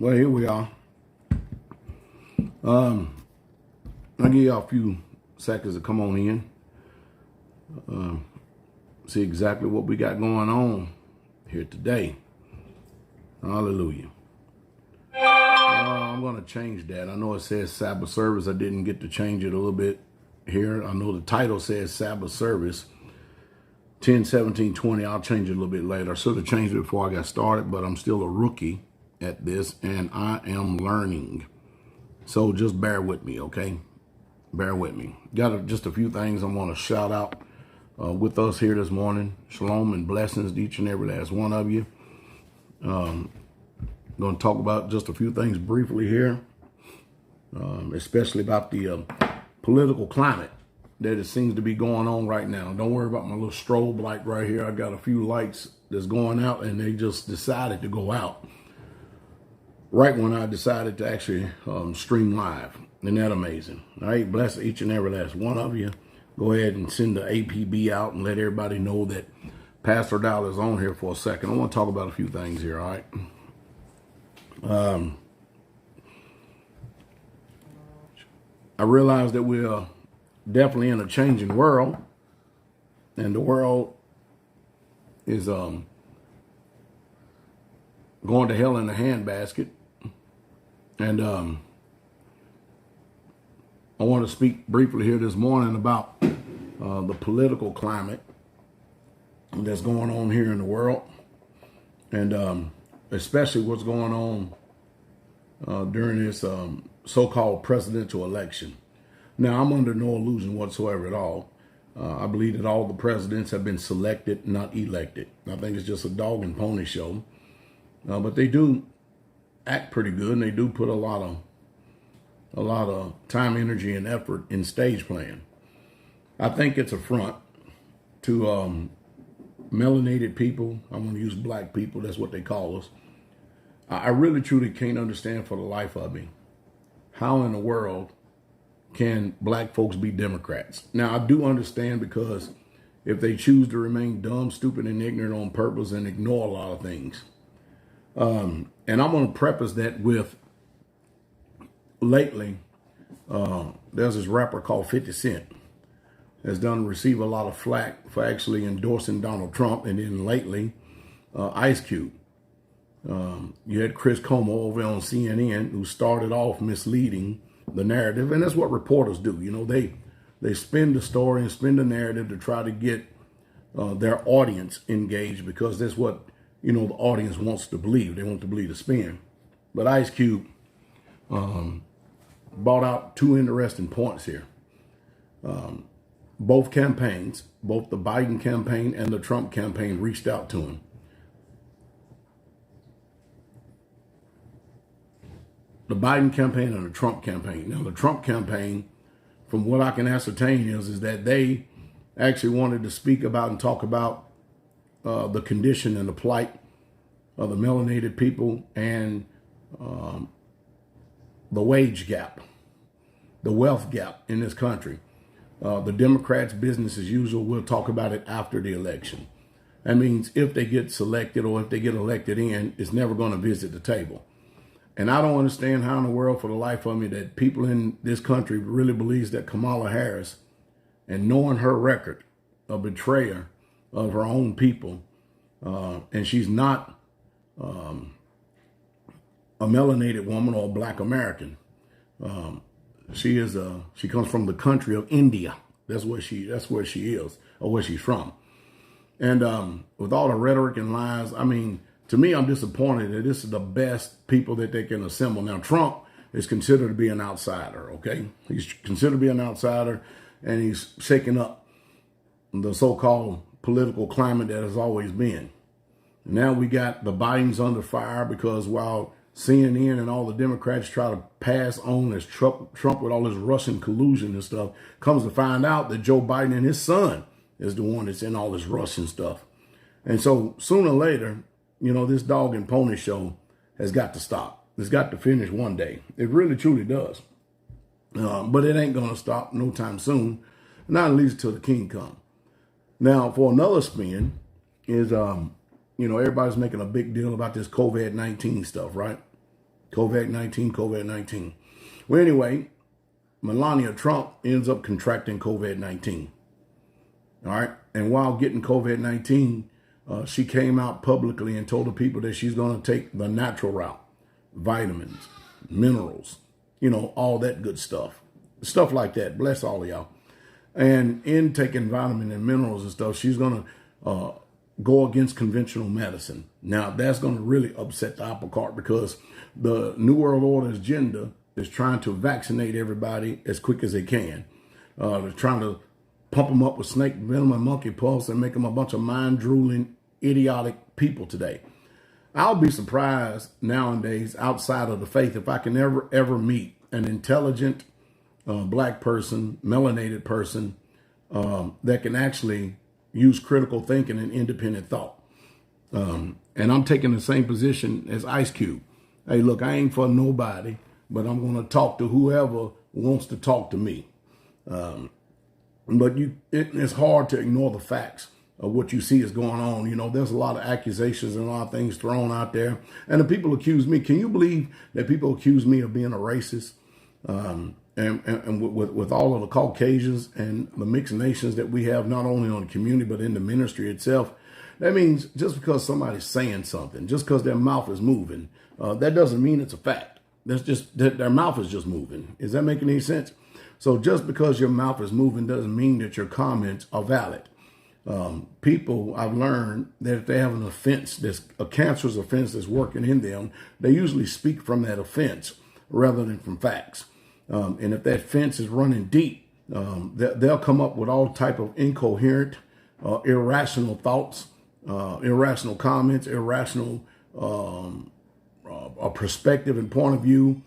Well, here we are. I'll give you a few seconds to come on in. See exactly what we got going on here today. Hallelujah. I'm going to change that. I know it says Sabbath service. I didn't get to change it a little bit here. I know the title says Sabbath service 10/17/20. I'll change it a little bit later. I should have changed it before I got started, but I'm still a rookie at this and I am learning. So just bear with me, okay? Bear with me. Got just a few things I want to shout out with us here this morning. Shalom and blessings to each and every last one of you. Going to talk about just a few things briefly here, especially about the political climate that it seems to be going on right now. Don't worry about my little strobe light right here. I got a few lights that's going out and they just decided to go out right when I decided to actually stream live. Isn't that amazing? All right, bless each and every last one of you. Go ahead and send the APB out and let everybody know that Pastor Dowell is on here for a second. I want to talk about a few things here, all right? I realize that we're definitely in a changing world, and the world is going to hell in a handbasket. And I want to speak briefly here this morning about the political climate that's going on here in the world, and especially what's going on during this so-called presidential election. Now, I'm under no illusion whatsoever at all. I believe that all the presidents have been selected, not elected. I think it's just a dog and pony show. But they do act pretty good, and they do put a lot of time, energy, and effort in stage playing. I think it's a front to melanated people. I'm going to use black people. That's what they call us. I really, truly can't understand for the life of me how in the world can black folks be Democrats. Now, I do understand, because if they choose to remain dumb, stupid, and ignorant on purpose and ignore a lot of things. And I'm going to preface that with, lately, there's this rapper called 50 Cent has receive a lot of flack for actually endorsing Donald Trump. And then lately, Ice Cube. You had Chris Como over on CNN, who started off misleading the narrative. And that's what reporters do. You know, they spin the story and spin the narrative to try to get their audience engaged, because that's what, you know, the audience wants to believe. They want to believe the spin. But Ice Cube brought out two interesting points here. Both campaigns, both the Biden campaign and the Trump campaign, reached out to him. The Biden campaign and the Trump campaign. Now, the Trump campaign, from what I can ascertain, is that they actually wanted to speak about and talk about the condition and the plight of the melanated people and the wage gap, the wealth gap in this country. The Democrats, business as usual, will talk about it after the election. That means if they get selected or if they get elected in, it's never going to visit the table. And I don't understand how in the world, for the life of me, that people in this country really believes that Kamala Harris, and knowing her record, a betrayer of her own people, and she's not a melanated woman or a black American. She comes from the country of India. That's where she is, or where she's from. And with all the rhetoric and lies, I mean, to me, I'm disappointed that this is the best people that they can assemble. Now, Trump is considered to be an outsider, okay? He's considered to be an outsider, and he's shaking up the so-called political climate that has always been. Now we got the Bidens under fire, because while CNN and all the Democrats try to pass on as Trump with all this Russian collusion and stuff, comes to find out that Joe Biden and his son is the one that's in all this Russian stuff. And so sooner or later, you know, this dog and pony show has got to stop. It's got to finish one day. It really, truly does. But it ain't going to stop no time soon, not at least till the king comes. Now, for another spin is, you know, everybody's making a big deal about this COVID-19 stuff, right? COVID-19, COVID-19. Well, anyway, Melania Trump ends up contracting COVID-19. All right. And while getting COVID-19, she came out publicly and told the people that she's going to take the natural route, vitamins, minerals, all that good stuff. Stuff like that. Bless all of y'all. And in taking vitamin and minerals and stuff, she's going to go against conventional medicine. Now, that's going to really upset the apple cart because the New World Order's agenda is trying to vaccinate everybody as quick as they can. They're trying to pump them up with snake venom and monkeypox and make them a bunch of mind-drooling, idiotic people today. I'll be surprised nowadays, outside of the faith, if I can ever meet an intelligent black person, melanated person that can actually use critical thinking and independent thought. And I'm taking the same position as Ice Cube. Hey, look, I ain't for nobody, but I'm going to talk to whoever wants to talk to me. But it's hard to ignore the facts of what you see is going on. There's a lot of accusations and a lot of things thrown out there. And the people accuse me. Can you believe that people accuse me of being a racist? And with all of the Caucasians and the mixed nations that we have, not only on the community, but in the ministry itself, that means just because somebody's saying something, just because their mouth is moving, that doesn't mean it's a fact. That's just that their mouth is just moving. Is that making any sense? So just because your mouth is moving doesn't mean that your comments are valid. People, I've learned that if they have an offense, there's a cancerous offense that's working in them, they usually speak from that offense rather than from facts. And if that fence is running deep, they'll come up with all type of incoherent, irrational thoughts, irrational comments, irrational perspective and point of view,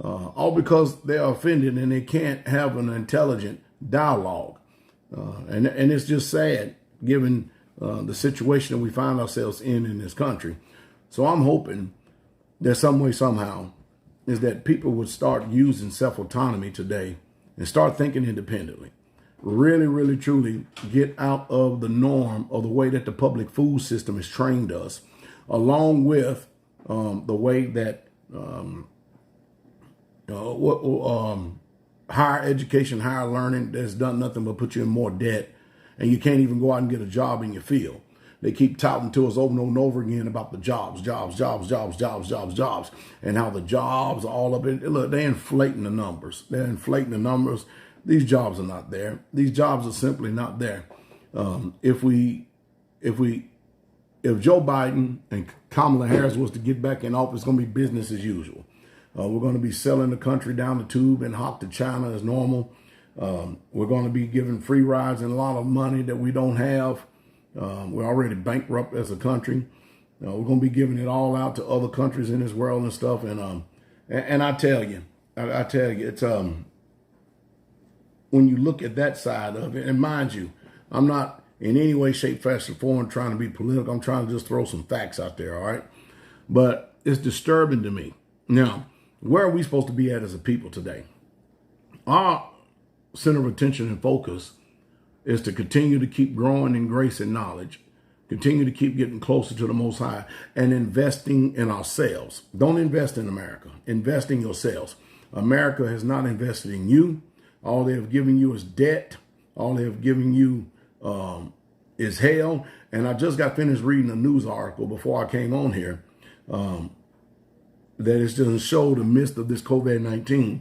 all because they're offended and they can't have an intelligent dialogue. And it's just sad, given the situation that we find ourselves in this country. So I'm hoping that some way, somehow, is that people would start using self-autonomy today and start thinking independently. Really, really, truly get out of the norm of the way that the public food system has trained us, along with the way that higher education, higher learning has done nothing but put you in more debt, and you can't even go out and get a job in your field. They keep touting to us over and over again about the jobs, and how the jobs are all up in. Look, they're inflating the numbers. These jobs are not there. These jobs are simply not there. If Joe Biden and Kamala Harris was to get back in office, it's going to be business as usual. We're going to be selling the country down the tube and hop to China as normal. We're going to be giving free rides and a lot of money that we don't have. We're already bankrupt as a country. We're going to be giving it all out to other countries in this world and stuff. And I tell you, it's when you look at that side of it, and mind you, I'm not in any way, shape, fashion, form trying to be political. I'm trying to just throw some facts out there, all right? But it's disturbing to me. Now, where are we supposed to be at as a people today? Our center of attention and focus is to continue to keep growing in grace and knowledge, continue to keep getting closer to the Most High, and investing in ourselves. Don't invest in America. Invest in yourselves. America has not invested in you. All they have given you is debt. All they have given you is hell. And I just got finished reading a news article before I came on here that is just show the midst of this COVID-19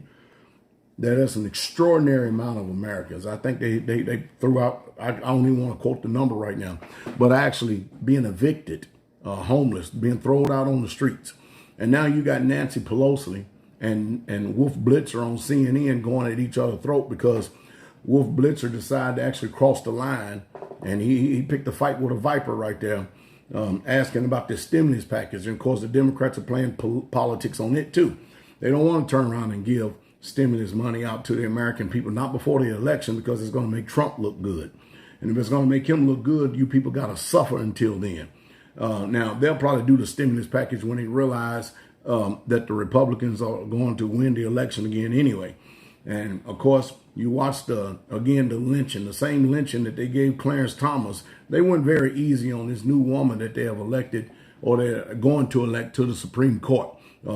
that there's an extraordinary amount of Americans. I think they threw out, I don't even want to quote the number right now, but actually being evicted, homeless, being thrown out on the streets. And now you got Nancy Pelosi and Wolf Blitzer on CNN going at each other's throat because Wolf Blitzer decided to actually cross the line, and he picked a fight with a viper right there, asking about this stimulus package. And of course, the Democrats are playing politics on it too. They don't want to turn around and give stimulus money out to the American people, not before the election, because it's going to make Trump look good. And if it's going to make him look good, you people got to suffer until then. Now, they'll probably do the stimulus package when they realize that the Republicans are going to win the election again anyway. And of course, you watch the lynching, the same lynching that they gave Clarence Thomas. They went very easy on this new woman that they have elected, or they're going to elect, to the Supreme Court.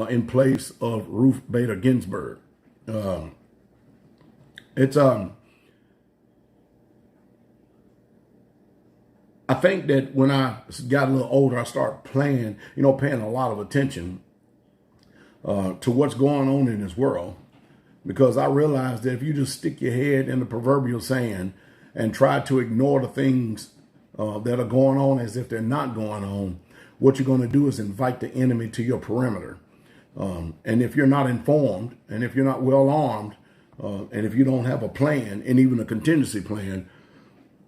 in place of Ruth Bader Ginsburg. I think that when I got a little older, I started paying a lot of attention to what's going on in this world, because I realized that if you just stick your head in the proverbial sand and try to ignore the things that are going on as if they're not going on, what you're going to do is invite the enemy to your perimeter. And if you're not informed, and if you're not well armed, and if you don't have a plan, and even a contingency plan,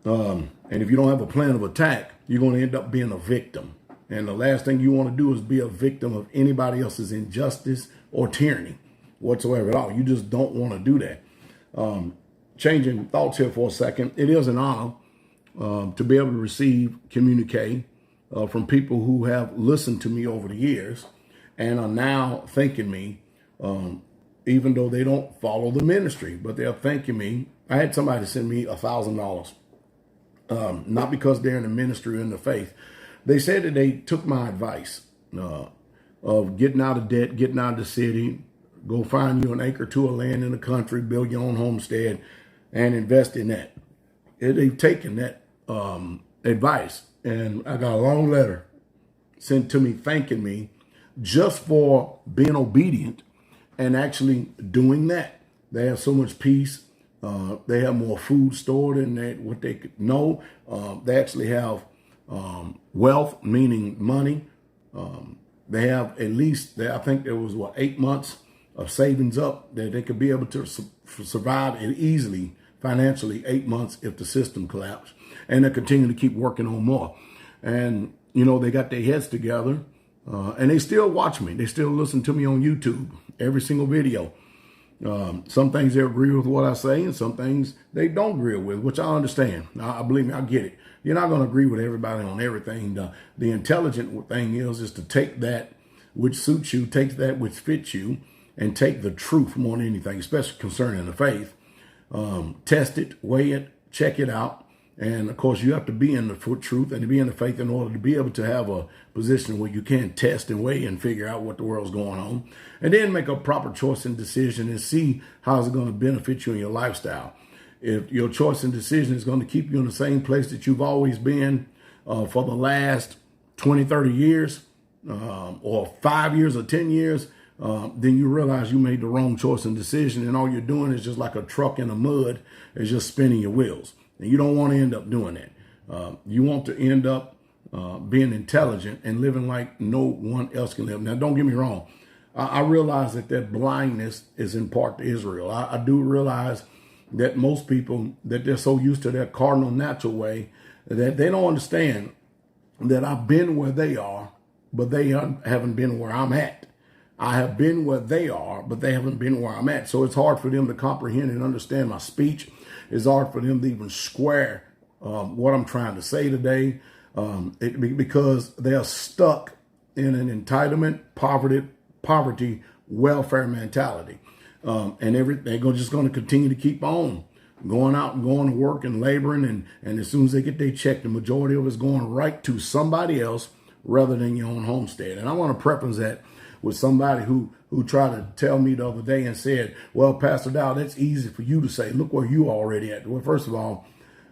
and if you don't have a plan of attack, you're going to end up being a victim. And the last thing you want to do is be a victim of anybody else's injustice or tyranny whatsoever at all. You just don't want to do that. Changing thoughts here for a second. It is an honor to be able to receive communique from people who have listened to me over the years and are now thanking me, even though they don't follow the ministry, but they're thanking me. I had somebody send me $1,000. Not because they're in the ministry or in the faith. They said that they took my advice of getting out of debt, getting out of the city, go find you an acre or two of land in the country, build your own homestead, and invest in that. They've taken that advice, and I got a long letter sent to me thanking me just for being obedient and actually doing that. They have so much peace. They have more food stored in what they could know. They actually have wealth, meaning money. They have at least, I think there was 8 months of savings up that they could be able to survive it easily financially 8 months if the system collapsed. And they continue to keep working on more. And, they got their heads together and they still watch me. They still listen to me on YouTube, every single video. Some things they agree with what I say, and some things they don't agree with, which I understand. I believe me, I get it. You're not going to agree with everybody on everything. The intelligent thing is to take that which suits you, take that which fits you, and take the truth more than anything, especially concerning the faith. Test it, weigh it, check it out. And of course, you have to be in the truth and to be in the faith in order to be able to have a position where you can test and weigh and figure out what the world's going on, and then make a proper choice and decision and see how it's going to benefit you in your lifestyle. If your choice and decision is going to keep you in the same place that you've always been for the last 20, 30 years, or 5 years or 10 years, then you realize you made the wrong choice and decision, and all you're doing is just like a truck in the mud, is just spinning your wheels. And you don't want to end up doing that. You want to end up being intelligent and living like no one else can live. Now, don't get me wrong. I realize that blindness is in part to Israel. I do realize that most people, that they're so used to their cardinal natural way that they don't understand that I've been where they are, but they haven't been where I'm at. I have been where they are, but they haven't been where I'm at. So it's hard for them to comprehend and understand my speech. It's hard for them to even square what I'm trying to say today, because they are stuck in an entitlement, poverty, welfare mentality. And they're just going to continue to keep on going out and going to work and laboring. And as soon as they get their check, the majority of it's going right to somebody else rather than your own homestead. And I want to preface that with somebody who tried to tell me the other day and said, well, Pastor Dowell, that's easy for you to say. Look where you already at. Well, first of all,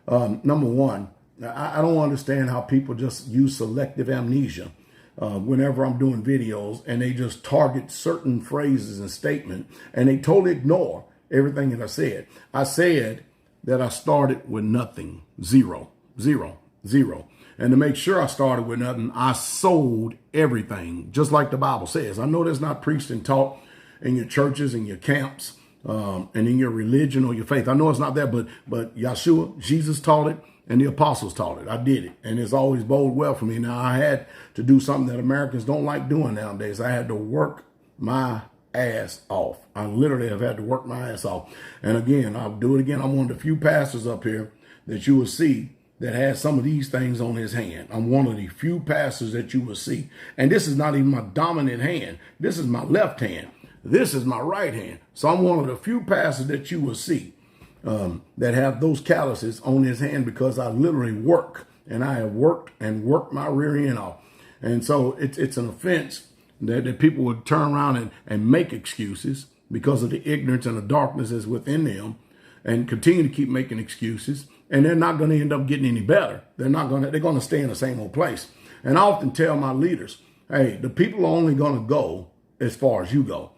number one, I don't understand how people just use selective amnesia whenever I'm doing videos, and they just target certain phrases and statements, and they totally ignore everything that I said. I said that I started with nothing, zero. And to make sure I started with nothing, I sold everything, just like the Bible says. I know that's not preached and taught in your churches and your camps and in your religion or your faith. I know it's not there, but Yeshua, Jesus taught it, and the apostles taught it. I did it, and it's always boded well for me. Now, I had to do something that Americans don't like doing nowadays. I had to work my ass off. I literally have had to work my ass off. And again, I'll do it again. I'm one of the few pastors up here that you will see that has some of these things on his hand. I'm one of the few pastors that you will see. And this is not even my dominant hand. This is my left hand. This is my right hand. So I'm one of the few pastors that you will see that have those calluses on his hand, because I literally work, and I have worked and worked my rear end off. And so it's an offense that people would turn around and make excuses because of the ignorance and the darkness that's within them, and continue to keep making excuses, and they're not going to end up getting any better. They're going to stay in the same old place. And I often tell my leaders, hey, the people are only going to go as far as you go.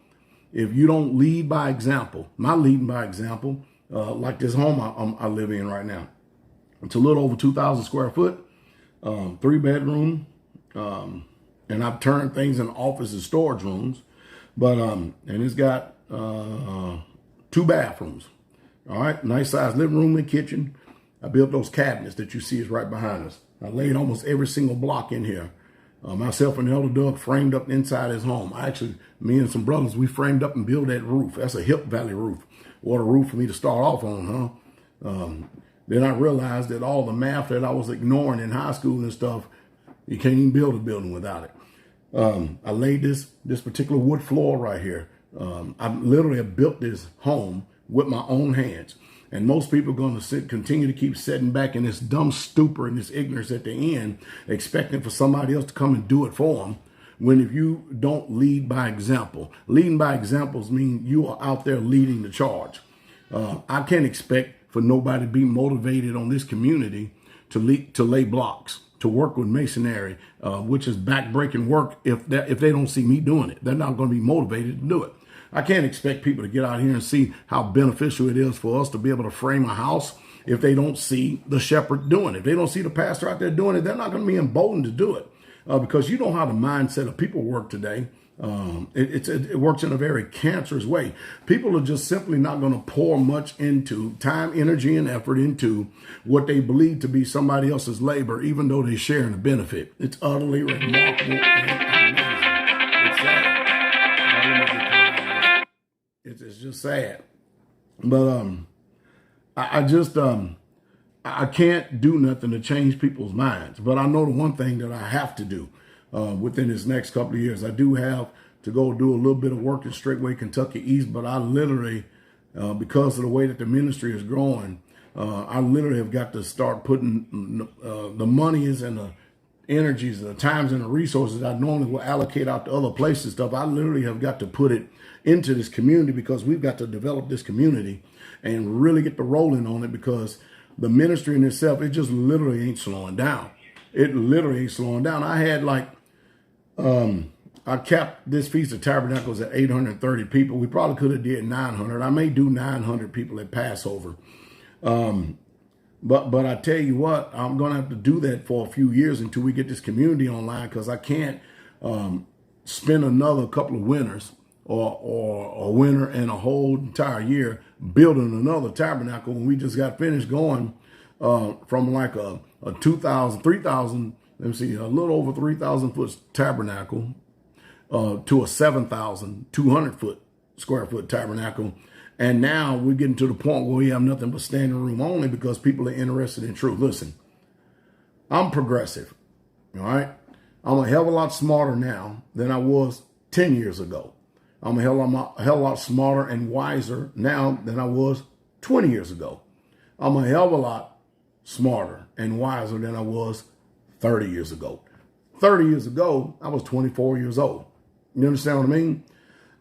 If you don't lead by example, my leading by example, like this home I live in right now, it's a little over 2,000 square foot, 3-bedroom, and I've turned things into office and storage rooms, but and it's got 2 bathrooms. All right, nice size living room and kitchen. I built those cabinets that you see is right behind us. I laid almost every single block in here. Myself and Elder Doug framed up inside his home. Me and some brothers, we framed up and built that roof. That's a Hip Valley roof. What a roof for me to start off on, huh? Then I realized that all the math that I was ignoring in high school and stuff, you can't even build a building without it. I laid this particular wood floor right here. I literally have built this home with my own hands. And most people are going to continue to keep sitting back in this dumb stupor and this ignorance at the end, expecting for somebody else to come and do it for them. When if you don't lead by example, leading by examples mean you are out there leading the charge. I can't expect for nobody to be motivated on this community to lay blocks, to work with masonry, which is backbreaking work. If they don't see me doing it, they're not going to be motivated to do it. I can't expect people to get out here and see how beneficial it is for us to be able to frame a house if they don't see the shepherd doing it. If they don't see the pastor out there doing it, they're not going to be emboldened to do it, because you know how the mindset of people work today. It works in a very cancerous way. People are just simply not going to pour much into time, energy, and effort into what they believe to be somebody else's labor, even though they're sharing the benefit. It's utterly remarkable and amazing. It's sad. It's just sad. But I can't do nothing to change people's minds. But I know the one thing that I have to do within this next couple of years. I do have to go do a little bit of work in Straitway, Kentucky East, but I literally, because of the way that the ministry is growing, I literally have got to start putting the monies and the energies, the times and the resources I normally will allocate out to other places stuff. I literally have got to put it into this community, because we've got to develop this community and really get the rolling on it, because the ministry in itself, it just literally ain't slowing down. It literally ain't slowing down. I had I capped this Feast of Tabernacles at 830 people. We probably could have did 900. I may do 900 people at Passover. But I tell you what, I'm going to have to do that for a few years until we get this community online, because I can't spend another couple of winters or a winter and a whole entire year building another tabernacle when we just got finished going from like a 2,000, 3,000, let me see, a little over 3,000 foot tabernacle to a 7,200 square foot tabernacle. And now we're getting to the point where we have nothing but standing room only, because people are interested in truth. Listen, I'm progressive, all right? I'm a hell of a lot smarter now than I was 10 years ago. I'm a hell of a lot smarter and wiser now than I was 20 years ago. I'm a hell of a lot smarter and wiser than I was 30 years ago. 30 years ago, I was 24 years old. You understand what I mean?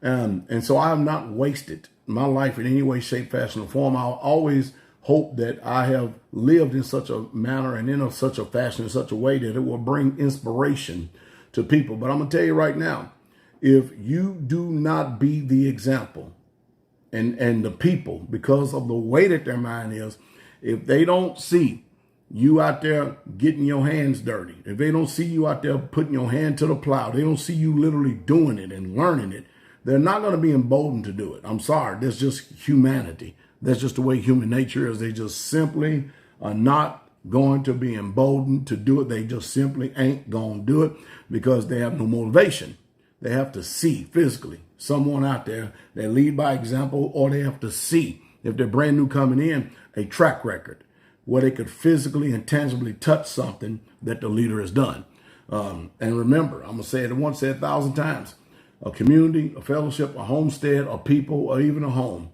And so I have not wasted my life in any way, shape, fashion, or form. I'll always hope that I have lived in such a manner and in such a fashion, in such a way that it will bring inspiration to people. But I'm going to tell you right now, if you do not be the example and the people, because of the way that their mind is, if they don't see you out there getting your hands dirty, if they don't see you out there putting your hand to the plow, they don't see you literally doing it and learning it, they're not going to be emboldened to do it. I'm sorry. That's just humanity. That's just the way human nature is. They just simply are not going to be emboldened to do it. They just simply ain't going to do it because they have no motivation. They have to see physically someone out there that lead by example, or they have to see, if they're brand new coming in, a track record where they could physically and tangibly touch something that the leader has done. And remember, I'm going to say it once, say it 1,000 times. A community, a fellowship, a homestead, a people, or even a home.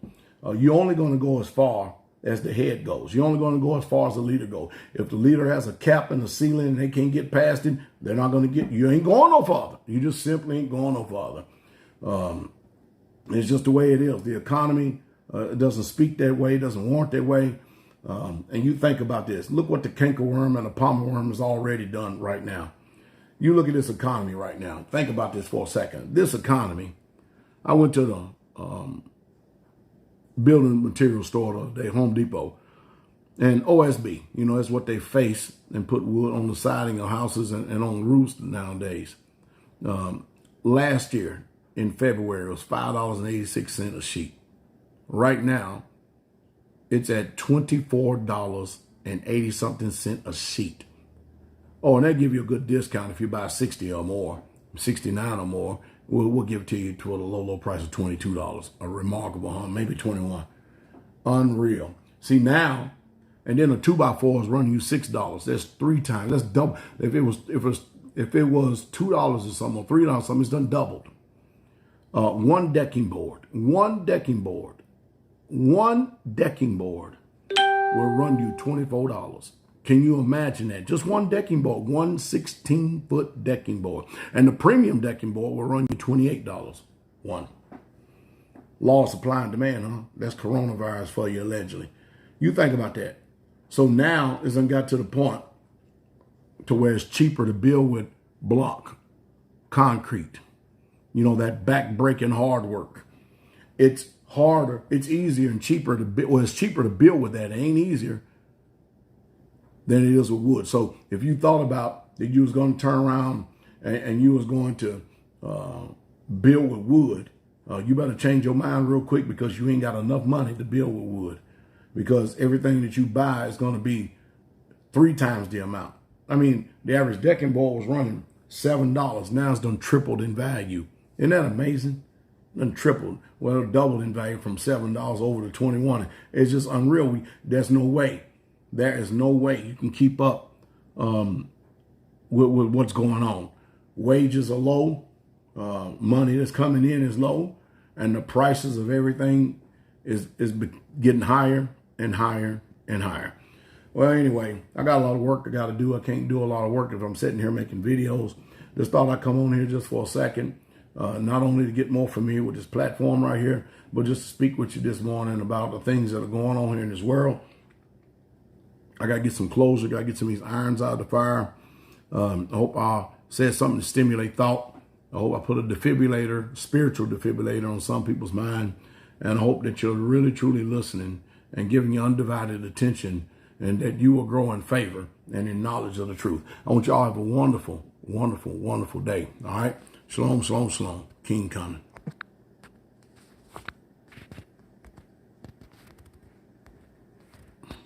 You're only going to go as far as the head goes. You're only going to go as far as the leader goes. If the leader has a cap in the ceiling and they can't get past it, they're not going to get, you ain't going no farther. You just simply ain't going no farther. It's just the way it is. The economy doesn't speak that way, doesn't want that way. And you think about this. Look what the cankerworm and the palmer worm has already done right now. You look at this economy right now. Think about this for a second. This economy, I went to the building material store the other day, Home Depot, and OSB, you know, that's what they face and put wood on the siding of houses and on roofs nowadays. Last year in February, it was $5.86 a sheet. Right now, it's at $24.80 something a sheet. Oh, and they give you a good discount if you buy 60 or more, 69 or more. We'll give it to you to a low price of $22. A remarkable, huh? Maybe 21. Unreal. See now, and then a 2x4 is running you $6. That's 3 times. That's double. If it was $2 or something or $3 or something, it's done doubled. One decking board will run you $24. Can you imagine that? Just one decking board, one 16-foot decking board. And the premium decking board will run you $28. One. Law of supply and demand, huh? That's coronavirus for you, allegedly. You think about that. So now it's got to the point to where it's cheaper to build with block, concrete. You know, that back-breaking hard work. It's harder, it's easier and cheaper to build. Well, it's cheaper to build with that. It ain't easier than it is with wood. So if you thought about that you was going to turn around and you was going to build with wood, you better change your mind real quick, because you ain't got enough money to build with wood, because everything that you buy is going to be 3 times the amount. I mean, the average decking board was running $7. Now it's done tripled in value. Isn't that amazing? Done tripled. Well, doubled in value from $7 over to $21. It's just unreal. There's no way. There is no way you can keep up with what's going on. Wages are low. Money that's coming in is low. And the prices of everything is getting higher and higher and higher. Well, anyway, I got a lot of work I got to do. I can't do a lot of work if I'm sitting here making videos. Just thought I'd come on here just for a second. Not only to get more familiar with this platform right here, but just to speak with you this morning about the things that are going on here in this world. I got to get some closure. Got to get some of these irons out of the fire. I hope I said something to stimulate thought. I hope I put a defibrillator, spiritual defibrillator, on some people's mind. And I hope that you're really, truly listening and giving your undivided attention, and that you will grow in favor and in knowledge of the truth. I want y'all to have a wonderful, wonderful, wonderful day. All right? Shalom, shalom, shalom. King coming.